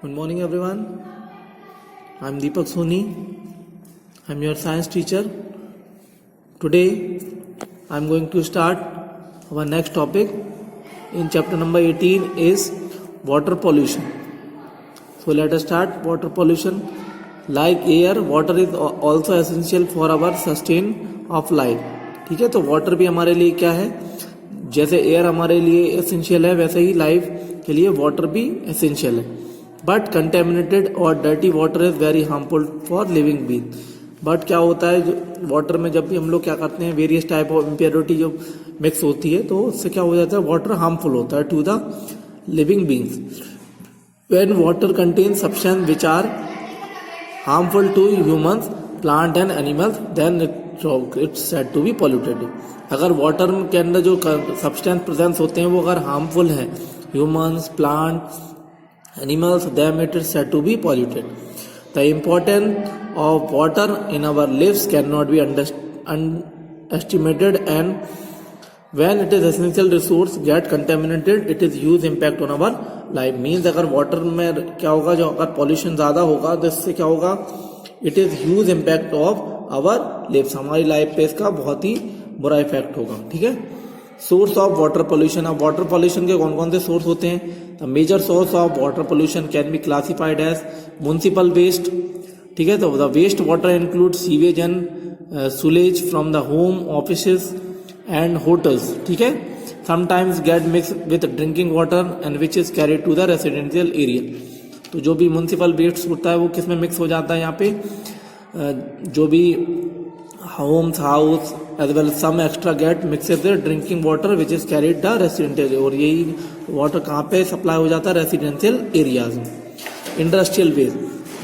Good morning everyone. I am Deepak Soni. I am your science teacher. Today I am going to start our next topic in chapter number 18 is water pollution. So let us start. Water pollution. Like air, water is also essential for our sustain of life. ठीक है, तो water भी हमारे लिए क्या है, जैसे air हमारे लिए एसेंशियल है वैसे ही लाइफ के लिए वाटर भी एसेंशियल है. बट कंटेमिनेटेड और dirty water is very harmful for living being. But क्या होता है, वाटर में जब भी हम लोग क्या करते हैं, वेरियस टाइप ऑफ इम्प्योरिटी जो मिक्स होती है तो उससे क्या हो जाता है, वाटर हार्मफुल होता है to the living beings. When water contain substance which are harmful to humans, plant and animals, then it's said to be polluted. अगर वाटर के अंदर जो सब्सटेंस प्रेजेंस होते हैं वो अगर हार्मफुल हैं humans, plant, animals, then it is said to be polluted. The importance of water in our lives cannot be underestimated, and when it is essential resource get contaminated, it is huge impact on our life. Means अगर water में क्या होगा, जो अगर pollution ज़्यादा होगा तो इससे क्या होगा, it is huge impact of our lives, हमारी लाइफ पे इसका बहुत ही बुरा इफेक्ट होगा. ठीक है. Source of water pollution. अब वाटर पोल्यूशन के कौन कौन से सोर्स होते हैं. The major source of water pollution can be classified as municipal waste. ठीक है, तो the waste water include sewage and sullage from the home, offices and hotels. ठीक है, sometimes get mix with drinking water and which is carried to the residential area. तो जो भी municipal waste होता है वो किस में मिक्स हो जाता है, यहाँ पे जो भी homes, house as well some extra get mixed with drinking water which is carried the residential. और यही वाटर कहाँ पे सप्लाई हो जाता है, रेसिडेंशियल एरियाज में. Industrial waste.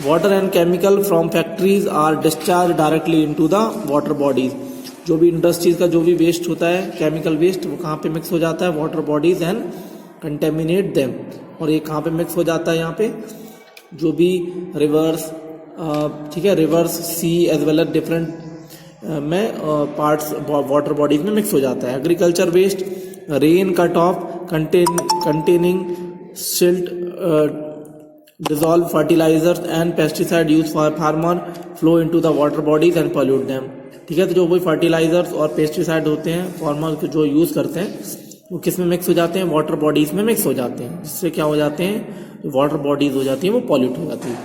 Water and chemical from factories are discharge directly into the water bodies. जो भी इंडस्ट्रीज का जो भी वेस्ट होता है, केमिकल वेस्ट, वो कहाँ पे मिक्स हो जाता है, water bodies and contaminate them. और ये कहाँ पे मिक्स हो जाता है, यहाँ पे जो भी रिवर्स, ठीक है, rivers, sea as well as different में पार्ट्स वाटर बॉडीज में मिक्स हो जाता है. Agriculture waste. Rain cut off containing silt, dissolve fertilisers and pesticide use for farmer flow into the water bodies and pollute them. ठीक है, तो जो भी फर्टिलाइजर्स और पेस्टिसाइड होते हैं फार्मर जो यूज करते हैं वो किस में मिक्स हो जाते हैं, वाटर बॉडीज में मिक्स हो जाते हैं, जिससे क्या हो जाते हैं, जो वाटर बॉडीज हो जाती हैं वो पॉल्यूट हो जाती है.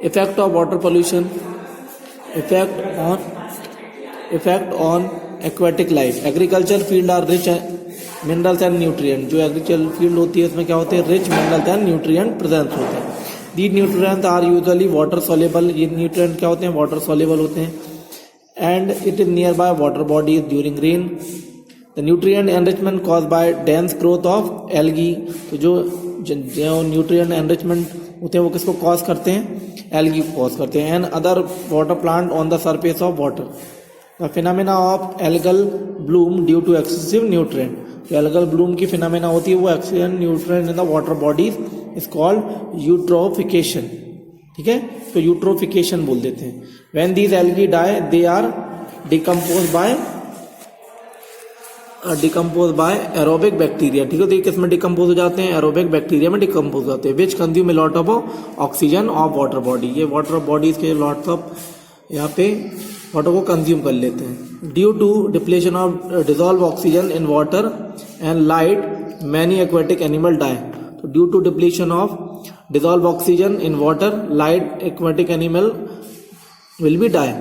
Effect of water pollution. Effect on aquatic life. Agriculture field are rich minerals and nutrient. जो एग्रीकल्चर फील्ड होती है उसमें क्या होते हैं, rich minerals and nutrient present होते हैं. These nutrient are usually water soluble. ये न्यूट्रिएंट क्या होते हैं, वाटर सॉल्युबल होते हैं. And it is near by water bodies during rain. The nutrient enrichment cause by dense growth of algae. तो जो न्यूट्रिएंट एनरिचमेंट होते हैं वो किसको कॉज करते हैं, एल्गी को कॉज करते हैं. And other water plant on the surface of water. The phenomena of algal bloom due to excessive nutrient. जो algal bloom की phenomena होती है वो excessive nutrient in the water bodies is called eutrophication. ठीक है, तो eutrophication बोल देते हैं. When these algae die, they are decomposed by aerobic bacteria. ठीक है, तो ये किस में डिकम्पोज हो जाते हैं, एरोबिक बैक्टीरिया में डिकम्पोज हो जाते हैं. Which consume a lot of oxygen of water body. ये वाटर बॉडीज के लॉट्स ऑफ यहाँ पे वाटर को कंज्यूम कर लेते हैं. Due to depletion of dissolve oxygen in water and light many aquatic animal die. तो due to depletion of dissolve oxygen in water, light aquatic animal will be die.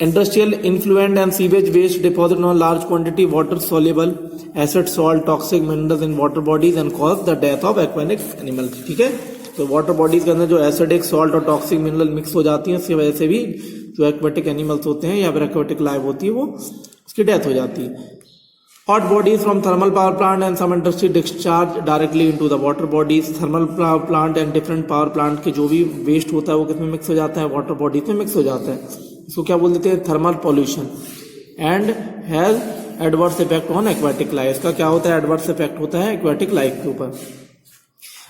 Industrial influent and sewage waste deposit on large quantity water soluble acid, salt, toxic minerals in water bodies and cause the death of aquatic animals. ठीक है, तो water bodies के अंदर जो acidic, salt और toxic mineral mix हो जाती हैं, उसकी वजह से भी जो एक्वेटिक एनिमल्स होते हैं या फिर एक्वेटिक लाइफ होती है वो उसकी डेथ हो जाती है. Hot bodies from thermal power plant and some industry discharge directly into the water bodies. Thermal power plant and different power plant के जो भी वेस्ट होता है वो किसमें मिक्स हो जाता है, वाटर बॉडीज में मिक्स हो जाता है. इसको क्या बोल देते हैं, thermal pollution. And has adverse effect on aquatic life. इसका क्या होता है, एडवर्स इफेक्ट होता है एक्वेटिक लाइफ के ऊपर.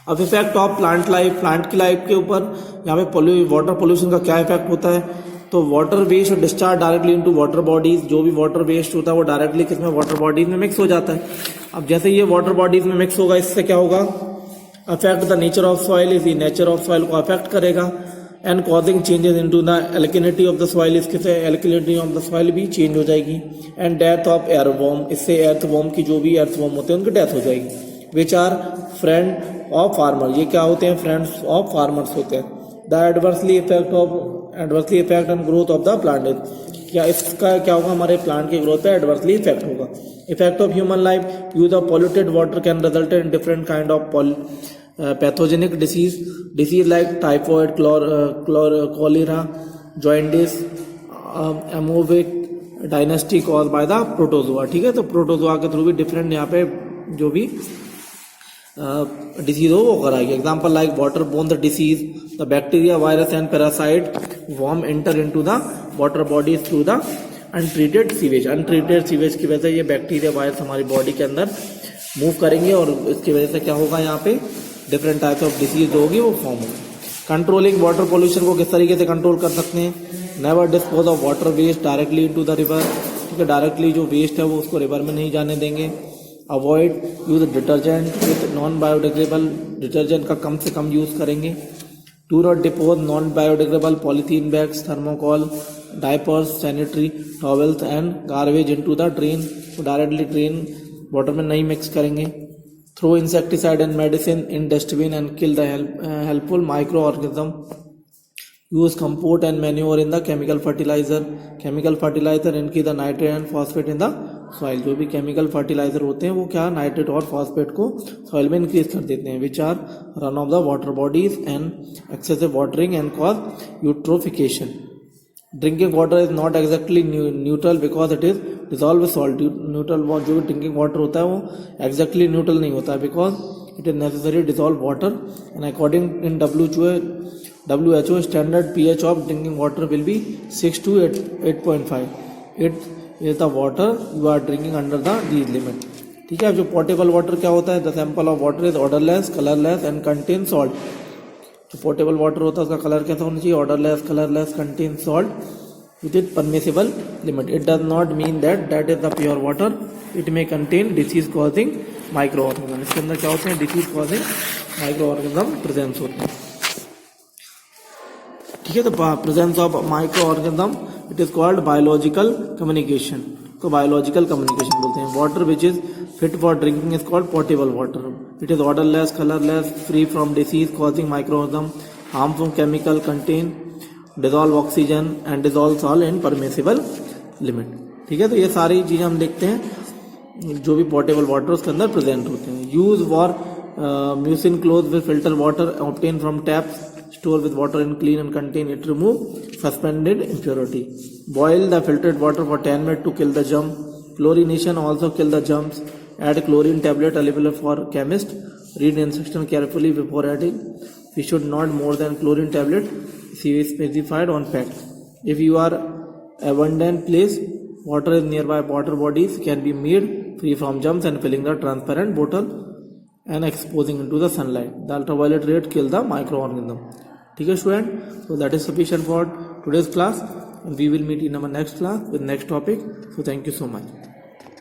अब effect of plant life. Plant की लाइफ के ऊपर यहाँ पे वाटर पोल्यूशन का क्या इफेक्ट होता है, तो water waste discharge directly into water bodies. जो भी वाटर वेस्ट होता है वो डायरेक्टली किसमें, वाटर बॉडीज में मिक्स हो जाता है. अब जैसे ये वाटर बॉडीज में मिक्स होगा, इससे क्या होगा, affect the nature of soil, इसी नेचर ऑफ सॉइल को अफेक्ट करेगा। And causing changes into the alkalinity of the soil, इससे एल्किनिटी ऑफ द सॉइल भी चेंज हो जाएगी। एंड डेथ ऑफ एयरवॉर्म, इससे एर्थवॉर्म की जो भी एर्थवॉर्म होते हैं उनकी डेथ हो जाएगी। Which are friend of farmer, ये क्या होते हैं? फ्रेंड्स ऑफ फार्मर्स होते हैं। The adversely effect and growth of the plant, क्या इसका क्या होगा? हमारे प्लांट की ग्रोथ पे एडवर्सली इफेक्ट होगा। Effect of human life, use of polluted water can result in different kind of pathogenic disease like typhoid, cholera, jaundice, amoebic डायनेस्टी cause by the protozoa. ठीक है, तो प्रोटोजोआ के थ्रू भी different यहाँ पे जो भी डिसीज हो वो कराएगी। Example like water borne disease, the bacteria, virus and parasite worm enter into the water bodies through the untreated sewage. Untreated sewage की वजह से ये बैक्टीरिया वायरस हमारी बॉडी के अंदर मूव करेंगे और इसकी वजह से क्या होगा? यहाँ पे डिफरेंट टाइप्स ऑफ डिसीज जो होगी वो फॉर्म होगी। कंट्रोलिंग वाटर पोल्यूशन को किस तरीके से कंट्रोल कर सकते हैं? Never dispose of water waste directly into the river, ठीक है, डायरेक्टली जो वेस्ट है वो उसको रिवर में नहीं जाने देंगे। Avoid use detergent with non biodegradable, detergent का कम से कम यूज करेंगे। Do not dispose non biodegradable polythene bags, thermocol, diapers, sanitary towels and garbage into the drain, तो डायरेक्टली ड्रेन वाटर में नहीं मिक्स करेंगे। Throw insecticide and medicine in dustbin and kill the helpful micro organism. Use compost and manure in the chemical fertiliser इनकी the nitrate and phosphate in the soil. जो भी chemical fertiliser होते हैं वो क्या नाइट्रेट और phosphate को soil में इंक्रीज कर देते हैं। Which are run off the water bodies and excessive watering and cause eutrophication. Drinking water is not exactly neutral because it is dissolve salt. Neutral जो ड्रिंकिंग वाटर होता है वो एग्जैक्टली न्यूट्रल नहीं होता है because it is necessary dissolve water and according in WHO standard pH of drinking water will be 6 to 8.5. It is the water you are drinking under the these limit. ठीक है, जो portable water क्या होता है? The sample of water is odourless, colourless and contain salt. जो portable water होता है उसका कलर कैसा होना चाहिए? Odourless, colourless, contain salt with it permissible limit. It does not mean that is the pure water, it may contain disease causing micro organism. इसके अंदर क्या होते हैं? Disease causing micro organism presence होते हैं। ठीक है, तो presence of micro organism it is called biological communication, तो बायोलॉजिकल कम्युनिकेशन बोलते हैं। Water which is fit for drinking is called portable water. It is odourless, colourless, free from disease causing micro organism, harmful chemical contain, dissolve oxygen and dissolve salt in permissible limit. ठीक है, तो ये सारी चीजें हम देखते हैं जो भी पोर्टेबल वाटर उसके अंदर प्रेजेंट होते हैं। Use for mucin cloth with filter water obtain from taps, store with water and clean and contain it, remove suspended impurity. Boil the filtered water for 10 minutes to kill the germ. Chlorination also kill the germs. Add chlorine tablet available for chemist. Read instruction carefully before adding. We should not more than chlorine tablet. See specified on pack. If you are abundant place, water is nearby water bodies can be made free from germs and filling the transparent bottle and exposing into the sunlight. The ultraviolet rays kill the microorganism. ठीक है student, so that is sufficient for today's class and we will meet in our next class with next topic. So thank you so much.